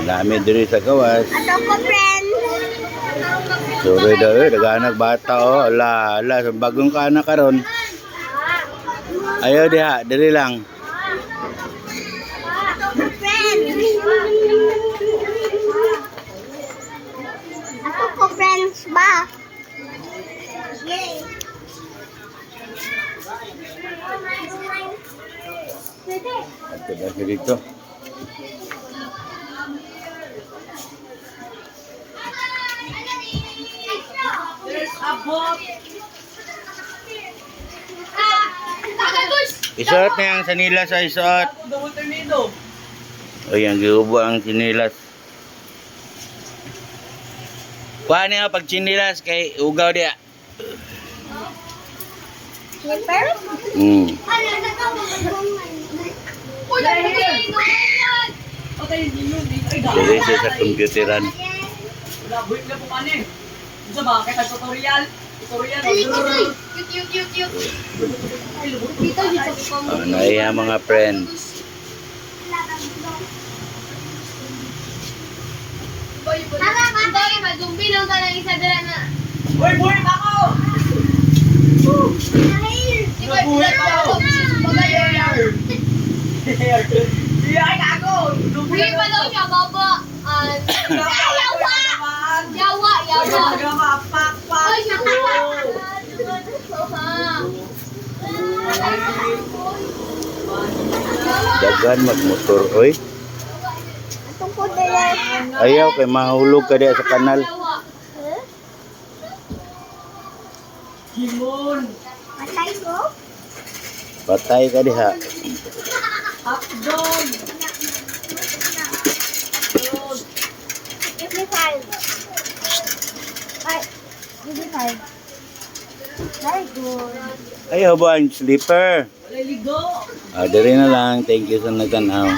Nami diri sa gawas. Ato ko, friend. Sure daw daganag bata oh. Ala, sa bagong kana karon. Ayo diha, diri lang. Ato ko, friend. Ato ko, friends ba? Yay. Ito na si dito. Isuot na yung sanilas sa isuot. O yan, giubo ang sinilas. Kuha niya pag sinilas kay ugaw dia. Slipper? Dili siya sa computeran. Naiya mga friends. Boy, bako! Iya ka ako. Uy, pa daw siya, baba. Yawa! Yawa, yawa. Gama pak. Ay, yawa. Dagan magmotor oy. Atong ko dala. Ayaw kay mahulog ka diya sa kanal. Kimon. Patay ko? Patay ka diha. Hotdog. Give me 5. Ay, give me 5. Very good. Ayaw ba ang sleeper? Liligo. Diri na lang. Thank you sa nagtanaw.